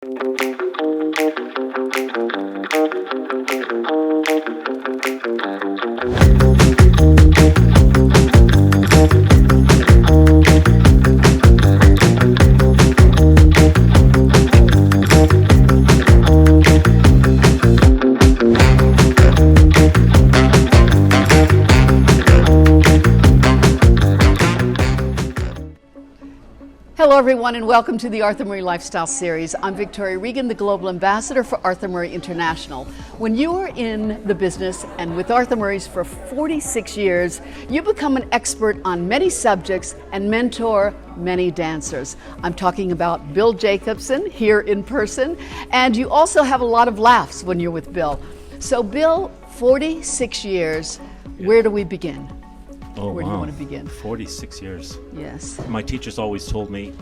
Hello everyone and welcome to the Arthur Murray Lifestyle Series. I'm Victoria Regan, the Global Ambassador for Arthur Murray International. When you are in the business and with Arthur Murray's for 46 years, you become an expert on many subjects and mentor many dancers. I'm talking about Bill Jacobsen here in person, and you also have a lot of laughs when you're with Bill. So Bill, 46 years, where do we begin? Where do you want to begin? 46 years. Yes. My teachers always told me,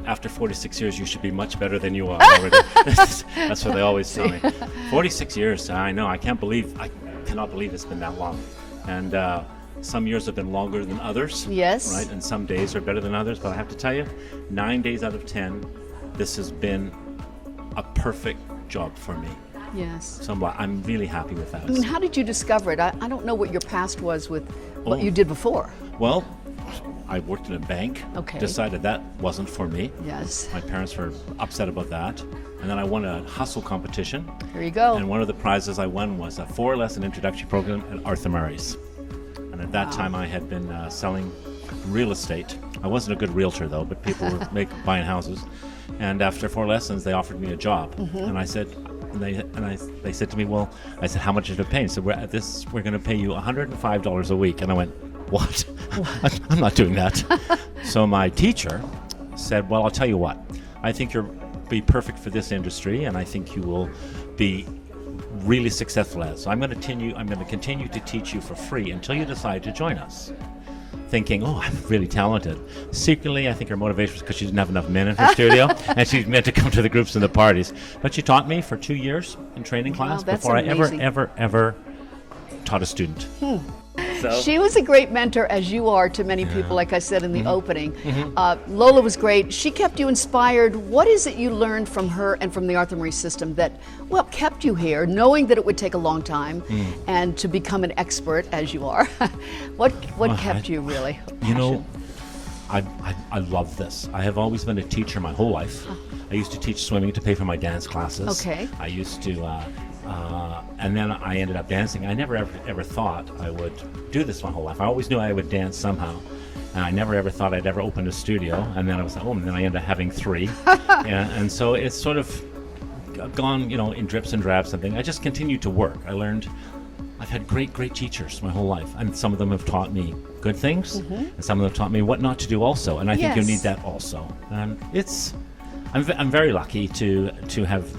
after 46 years, you should be much better than you are already. That's what they always tell me. 46 years, I know. I cannot believe it's been that long. And some years have been longer than others. Yes. Right? And some days are better than others. But I have to tell you, 9 days out of 10, this has been a perfect job for me. Yes. So I'm really happy with that. I mean, how did you discover it? I don't know what your past was with what you did before. Well, I worked in a bank. Okay. Decided that wasn't for me. Yes. My parents were upset about that. And then I won a hustle competition. There you go. And one of the prizes I won was a 4-lesson introductory program at Arthur Murray's. And at that time I had been selling real estate. I wasn't a good realtor though, but people were buying houses. And after 4 lessons, they offered me a job. And I said, they said to me, well, I said, how much did it pay? So we're going to pay you $105 a week. And I went, what? I'm not doing that. So my teacher said, well, I'll tell you what, I think you'll be perfect for this industry, and I think you will be really successful at it. So I'm going to continue to teach you for free until you decide to join us. Thinking, oh, I'm really talented. Secretly, I think her motivation was because she didn't have enough men in her studio, and she meant to come to the groups and the parties. But she taught me for 2 years in training class before amazing. I ever taught a student. So, she was a great mentor, as you are to many people, like I said in the opening. Lola was great. She kept you inspired. What is it you learned from her and from the Arthur Murray system that, well, kept you here, knowing that it would take a long time and to become an expert, as you are? What kept you really passionate? You know, I love this. I have always been a teacher my whole life. I used to teach swimming to pay for my dance classes. Okay. I used to... and then I ended up dancing. I never ever thought I would do this my whole life. I always knew I would dance somehow, and I never ever thought I'd ever open a studio. And then I was like, oh, and then I ended up having 3. And so it's sort of gone, in drips and drabs. Something. I just continued to work. I've had great teachers my whole life, and some of them have taught me good things, and some of them have taught me what not to do also. And I think you need that also. And I'm very lucky to have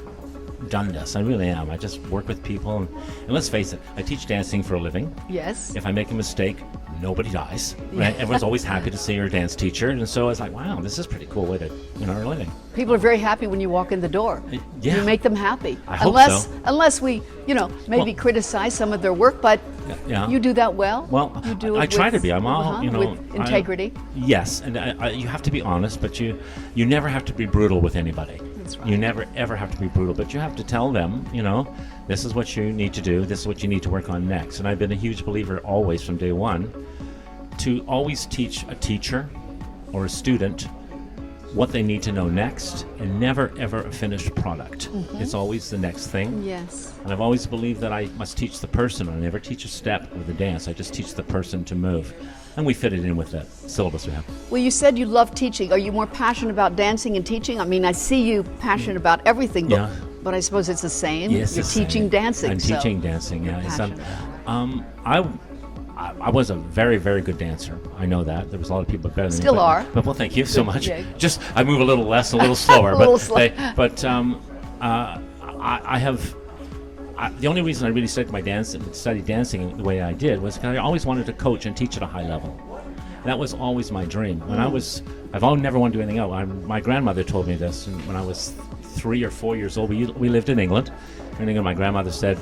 done this. I really am. I just work with people, and let's face it, I teach dancing for a living. Yes. If I make a mistake, nobody dies. Right? Everyone's always happy to see your dance teacher, and so I was like, wow, this is a pretty cool way to earn a living. People are very happy when you walk in the door. Yeah. You make them happy. I hope so. Unless we, maybe criticize some of their work, but you do that well. Well, you do it I try to be. I'm all, with integrity. Yes, and you have to be honest, but you never have to be brutal with anybody. That's right. You never ever have to be brutal, but you have to tell them, this is what you need to do. This is what you need to work on next. And I've been a huge believer always from day one to always teach a teacher or a student what they need to know next, and never ever a finished product. It's always the next thing. Yes. And I've always believed that I must teach the person. I never teach a step with a dance. I just teach the person to move. And we fit it in with the syllabus we have. Well, you said you love teaching. Are you more passionate about dancing and teaching? I mean, I see you passionate about everything, but I suppose it's the same. Yes, you're teaching dancing. I'm teaching dancing, yeah. I was a very, very good dancer. I know that. There was a lot of people better than me. Still are. But well, thank you so much. Yeah. Just I move a little less, a little slower. I have. The only reason I really studied dancing the way I did was because I always wanted to coach and teach at a high level. That was always my dream. I've never wanted to do anything else. My grandmother told me this, and when I was 3 or 4 years old, we lived in England. And my grandmother said,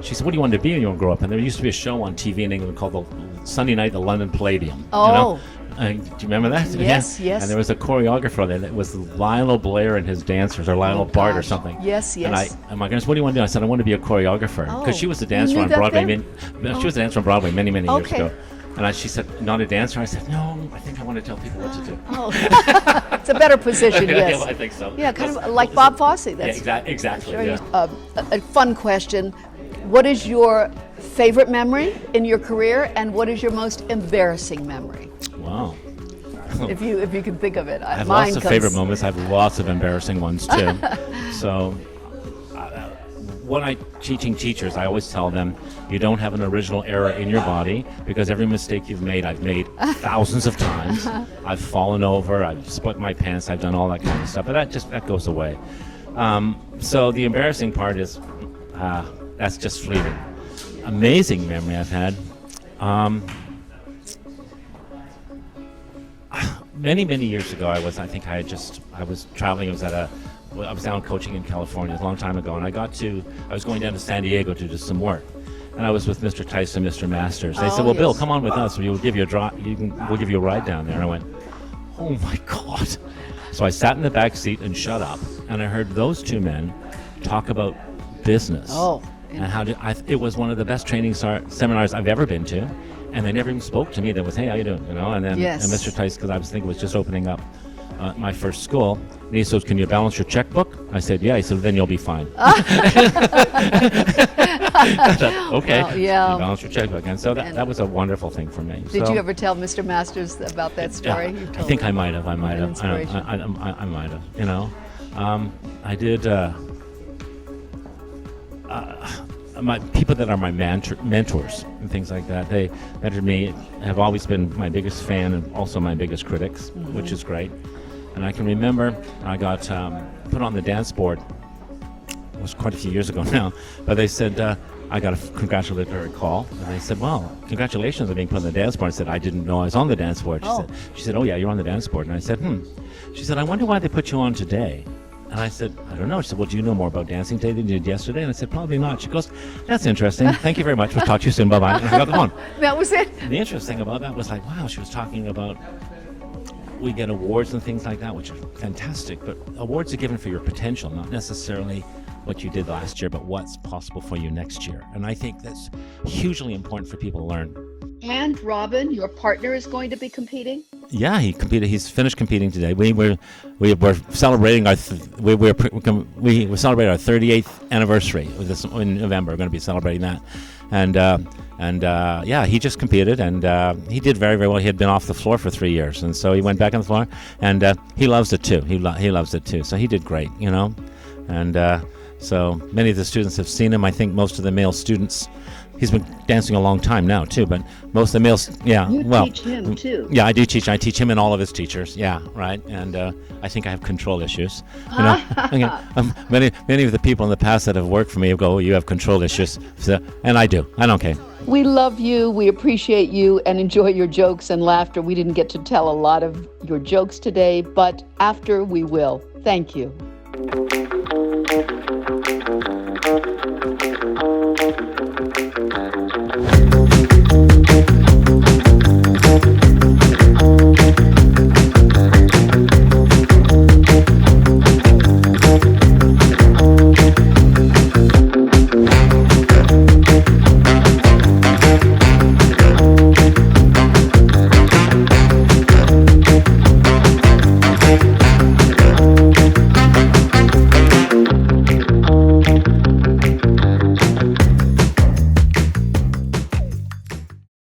she said, what do you want to be when you grow up? And there used to be a show on TV in England called the Sunday night, the London Palladium. Oh. Do you remember that? Yes, Yeah. yes. And there was a choreographer there that was Lionel Blair and his dancers, or Lionel Bart or something. Yes, yes. And my goodness, what do you want to do? I said, I want to be a choreographer. Because she was a dancer knew on that Broadway. then? She was a dancer on Broadway many years Okay. ago. And she said, not a dancer? I said, no, I think I want to tell people what to do. Oh, it's a better position, yes. Yeah, I think so. Yeah, kind of like Bob Fosse. That's exactly. sure. Yeah. A fun question. What is your favorite memory in your career, and what is your most embarrassing memory? Wow. If you can think of it. I have lots of favorite moments. I have lots of embarrassing ones too. So, when I'm teaching teachers, I always tell them, you don't have an original error in your body, because every mistake you've made, I've made thousands of times. I've fallen over, I've split my pants, I've done all that kind of stuff, but that goes away. So the embarrassing part is, that's just fleeting. Amazing memory I've had. Many years ago, I was traveling. I was down coaching in California a long time ago, and I was going down to San Diego to do some work, and I was with Mr. Tyson, Mr. Masters. They said, "Well, Bill, come on with us. We'll give you a ride down there." And I went, "Oh my God!" So I sat in the back seat and shut up, and I heard those two men talk about business. And it was one of the best training seminars I've ever been to, and they never even spoke to me. They was, "Hey, how you doing?" And then and Mr. Tyson, because I was thinking it was just opening up my first school, and he said, "Can you balance your checkbook?" I said, "Yeah." He said, "Then you'll be fine." I thought, okay, well, yeah. You balance your checkbook, and so that was a wonderful thing for me. Did you ever tell Mr. Masters about that story? I think I might have. I might have. I did. My people that are my mentors and things like that, they mentored me, have always been my biggest fan and also my biggest critics, which is great. And I can remember I got put on the dance board. It was quite a few years ago now, but they said I got a congratulatory call, and they said, "Well, congratulations on being put on the dance board." I said, "I didn't know I was on the dance board." She said, "Oh yeah, you're on the dance board." And I said, She said, "I wonder why they put you on today." And I said, "I don't know." She said, "Well, do you know more about dancing today than you did yesterday?" And I said, "Probably not." She goes, "That's interesting. Thank you very much. We'll talk to you soon. Bye-bye." And I got the phone. That was it? And the interesting about that was wow, she was talking about we get awards and things like that, which are fantastic, but awards are given for your potential, not necessarily what you did last year, but what's possible for you next year. And I think that's hugely important for people to learn. And Robin, your partner, is going to be competing? Yeah, he competed. He's finished competing today. We were celebrating we celebrated our 38th anniversary in November. We're going to be celebrating that, and he just competed, and he did very, very well. He had been off the floor for 3 years, and so he went back on the floor, and he loves it too. He loves it too. So he did great, and so many of the students have seen him. I think most of the male students. He's been dancing a long time now too, but most of the males, teach him too. Yeah, I do teach. I teach him and all of his teachers. Yeah, right. And I think I have control issues. Many of the people in the past that have worked for me go, "Oh, you have control issues," and I do. I don't care. We love you. We appreciate you and enjoy your jokes and laughter. We didn't get to tell a lot of your jokes today, but after we will. Thank you.